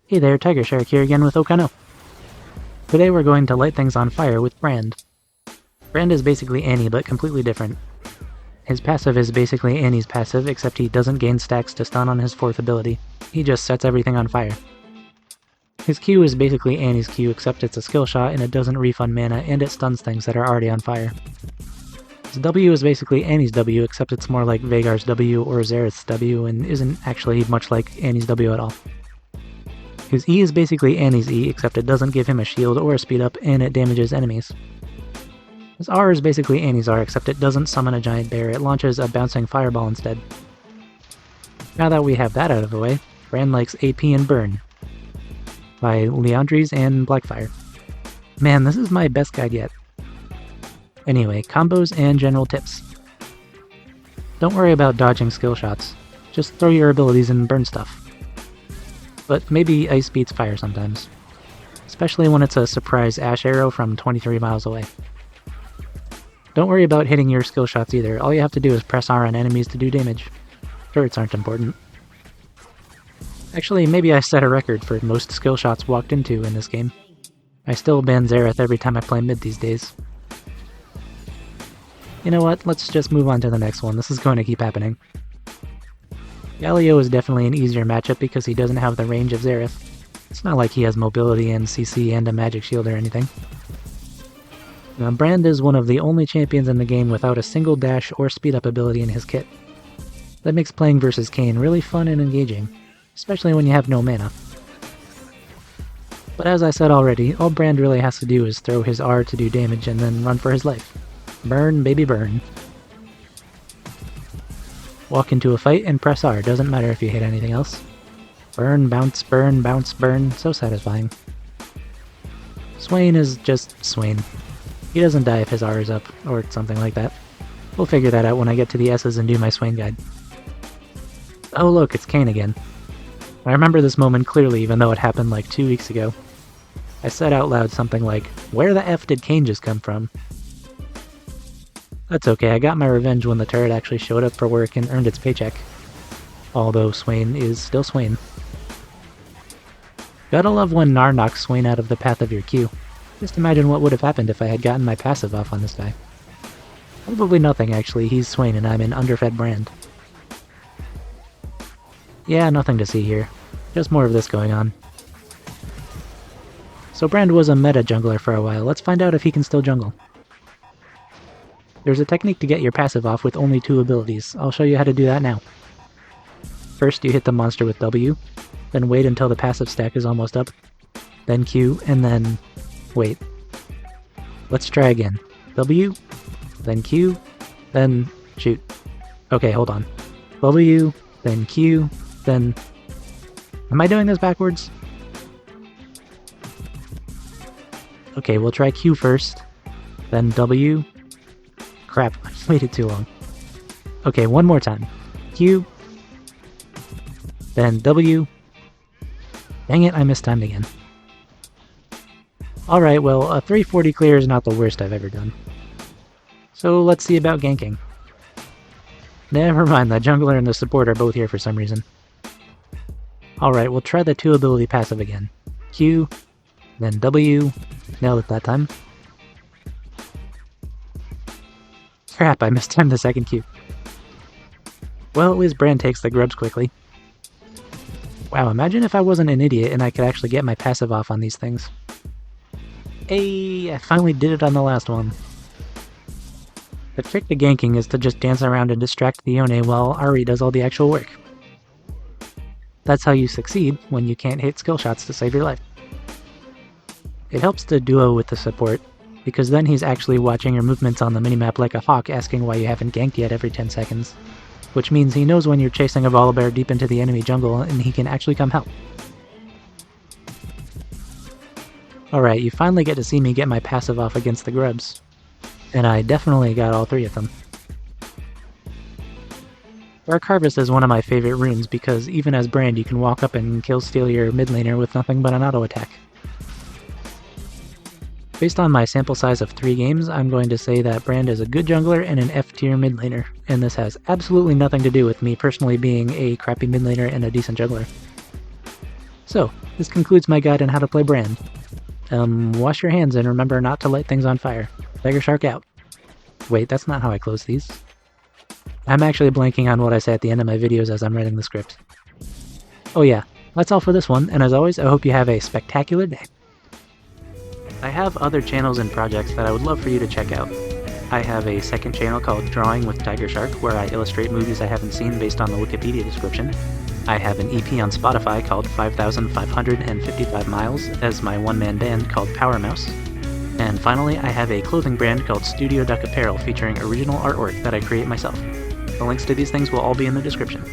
Hey there, TigerShark here again with Okano. Today we're going to light things on fire with Brand. Brand is basically Annie, but completely different. His passive is basically Annie's passive, except he doesn't gain stacks to stun on his 4th ability. He just sets everything on fire. His Q is basically Annie's Q, except it's a skill shot and it doesn't refund mana, and it stuns things that are already on fire. His W is basically Annie's W, except it's more like Veigar's W or Xerath's W, and isn't actually much like Annie's W at all. His E is basically Annie's E, except it doesn't give him a shield or a speed up, and it damages enemies. His R is basically Annie's R, except it doesn't summon a giant bear, it launches a bouncing fireball instead. Now that we have that out of the way, Brand likes AP and Burn by Leandries and Blackfire. Man, this is my best guide yet. Anyway, combos and general tips. Don't worry about dodging skill shots, just throw your abilities and burn stuff. But maybe ice beats fire sometimes, especially when it's a surprise ash arrow from 23 miles away. Don't worry about hitting your skill shots either, all you have to do is press R on enemies to do damage. Turrets aren't important. Actually, maybe I set a record for most skill shots walked into in this game. I still ban Xerath every time I play mid these days. You know what, let's just move on to the next one, this is going to keep happening. Galio is definitely an easier matchup because he doesn't have the range of Xerath. It's not like he has mobility and CC and a magic shield or anything. Now, Brand is one of the only champions in the game without a single dash or speed up ability in his kit. That makes playing versus Kayn really fun and engaging, especially when you have no mana. But as I said already, all Brand really has to do is throw his R to do damage and then run for his life. Burn, baby, burn. Walk into a fight and press R, doesn't matter if you hit anything else. Burn, bounce, burn, bounce, burn, so satisfying. Swain is just Swain. He doesn't die if his R is up, or something like that. We'll figure that out when I get to the S's and do my Swain guide. Oh look, it's Kayn again. I remember this moment clearly even though it happened like 2 weeks ago. I said out loud something like, "Where the F did Kayn just come from?" That's okay, I got my revenge when the turret actually showed up for work and earned its paycheck. Although Swain is still Swain. Gotta love when Gnar knocks Swain out of the path of your Q. Just imagine what would have happened if I had gotten my passive off on this guy. Probably nothing actually, he's Swain and I'm an underfed Brand. Yeah, nothing to see here. Just more of this going on. So Brand was a meta jungler for a while, let's find out if he can still jungle. There's a technique to get your passive off with only 2 abilities. I'll show you how to do that now. First, you hit the monster with W, then wait until the passive stack is almost up, then Q, and then... wait. Let's try again. W, then Q, then... shoot. Okay, hold on. W, then Q, then... Am I doing this backwards? Okay, we'll try Q first, then W... Crap, I waited too long. Okay, one more time. Q. Then W. Dang it, I mistimed again. Alright, well, a 340 clear is not the worst I've ever done. So let's see about ganking. Never mind, the jungler and the support are both here for some reason. Alright, we'll try the 2 ability passive again. Q. Then W. Nailed it that time. Crap, I mistimed the second Q. Well, at least Brand takes the grubs quickly. Wow, imagine if I wasn't an idiot and I could actually get my passive off on these things. Hey, I finally did it on the last one. The trick to ganking is to just dance around and distract the Yone while Ahri does all the actual work. That's how you succeed when you can't hit skill shots to save your life. It helps to duo with the support, because then he's actually watching your movements on the minimap like a hawk asking why you haven't ganked yet every 10 seconds. Which means he knows when you're chasing a volibear deep into the enemy jungle and he can actually come help. Alright, you finally get to see me get my passive off against the grubs. And I definitely got all 3 of them. Dark Harvest is one of my favorite runes because even as Brand you can walk up and kill steal your mid laner with nothing but an auto attack. Based on my sample size of 3 games, I'm going to say that Brand is a good jungler and an F-tier mid laner, and this has absolutely nothing to do with me personally being a crappy mid laner and a decent jungler. So, this concludes my guide on how to play Brand. Wash your hands and remember not to light things on fire. TigerShark out. Wait, that's not how I close these. I'm actually blanking on what I say at the end of my videos as I'm writing the script. Oh yeah, that's all for this one, and as always, I hope you have a spectacular day. I have other channels and projects that I would love for you to check out. I have a second channel called Drawing with TigerShark, where I illustrate movies I haven't seen based on the Wikipedia description. I have an EP on Spotify called 5,555 Miles as my one-man band called Power Mouse. And finally, I have a clothing brand called Studio Duck Apparel featuring original artwork that I create myself. The links to these things will all be in the description.